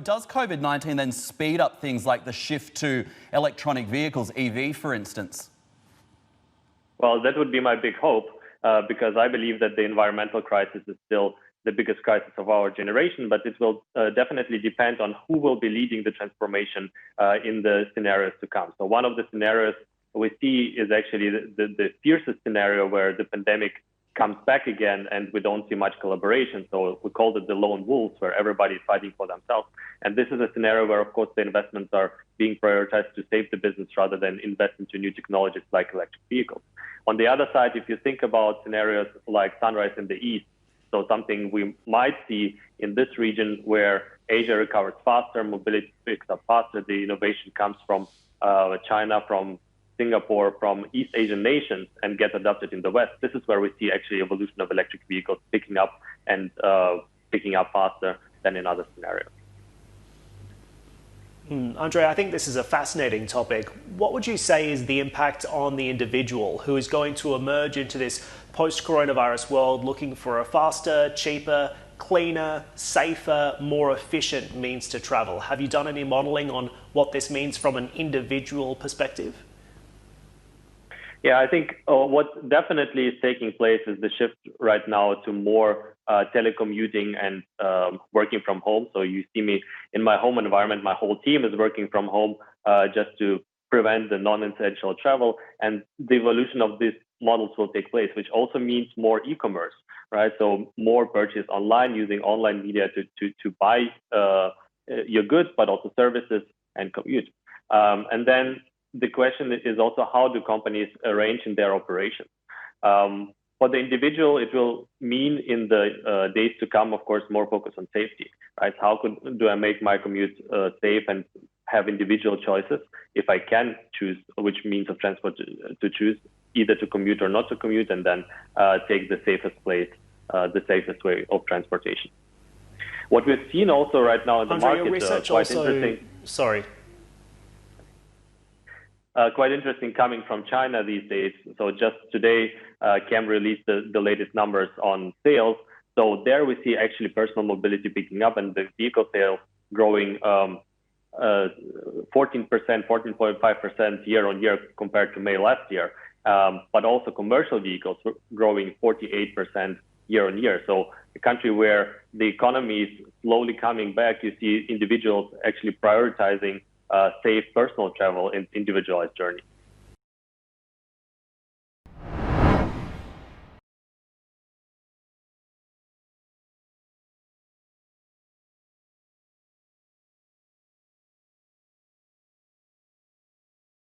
does COVID-19 then speed up things like the shift to electronic vehicles, EV, for instance? Well, that would be my big hope, because I believe that the environmental crisis is still the biggest crisis of our generation, but it will definitely depend on who will be leading the transformation in the scenarios to come. So one of the scenarios we see is actually the fiercest scenario where the pandemic comes back again and we don't see much collaboration. So we call it the lone wolves, where everybody is fighting for themselves. And this is a scenario where, of course, the investments are being prioritized to save the business rather than invest into new technologies like electric vehicles. On the other side, if you think about scenarios like sunrise in the east, so something we might see in this region where Asia recovers faster, mobility picks up faster, the innovation comes from China, from Singapore, from East Asian nations, and gets adopted in the West. This is where we see actually evolution of electric vehicles picking up and picking up faster than in other scenarios. Andrey, I think this is a fascinating topic. What would you say is the impact on the individual who is going to emerge into this post-coronavirus world looking for a faster, cheaper, cleaner, safer, more efficient means to travel? Have you done any modelling on what this means from an individual perspective? Yeah, I think what definitely is taking place is the shift right now to more telecommuting and working from home. So you see me in my home environment, my whole team is working from home just to prevent the non-essential travel. And the evolution of these models will take place, which also means more e-commerce, right? So more purchase online, using online media to buy your goods, but also services and commute. And then the question is also, how do companies arrange in their operations? For the individual, it will mean in the days to come, of course, more focus on safety, right? How do I make my commute safe and have individual choices if I can choose which means of transport to choose, either to commute or not to commute, and then take the safest place, the safest way of transportation. What we've seen also right now in the Andrey, market, your research quite also, interesting. Sorry. Quite interesting coming from China these days. So just today, Cam released the latest numbers on sales. So there we see actually personal mobility picking up and the vehicle sales growing 14.5% year on year compared to May last year. But also commercial vehicles growing 48% year on year. So a country where the economy is slowly coming back, you see individuals actually prioritizing safe personal travel in individualized journey.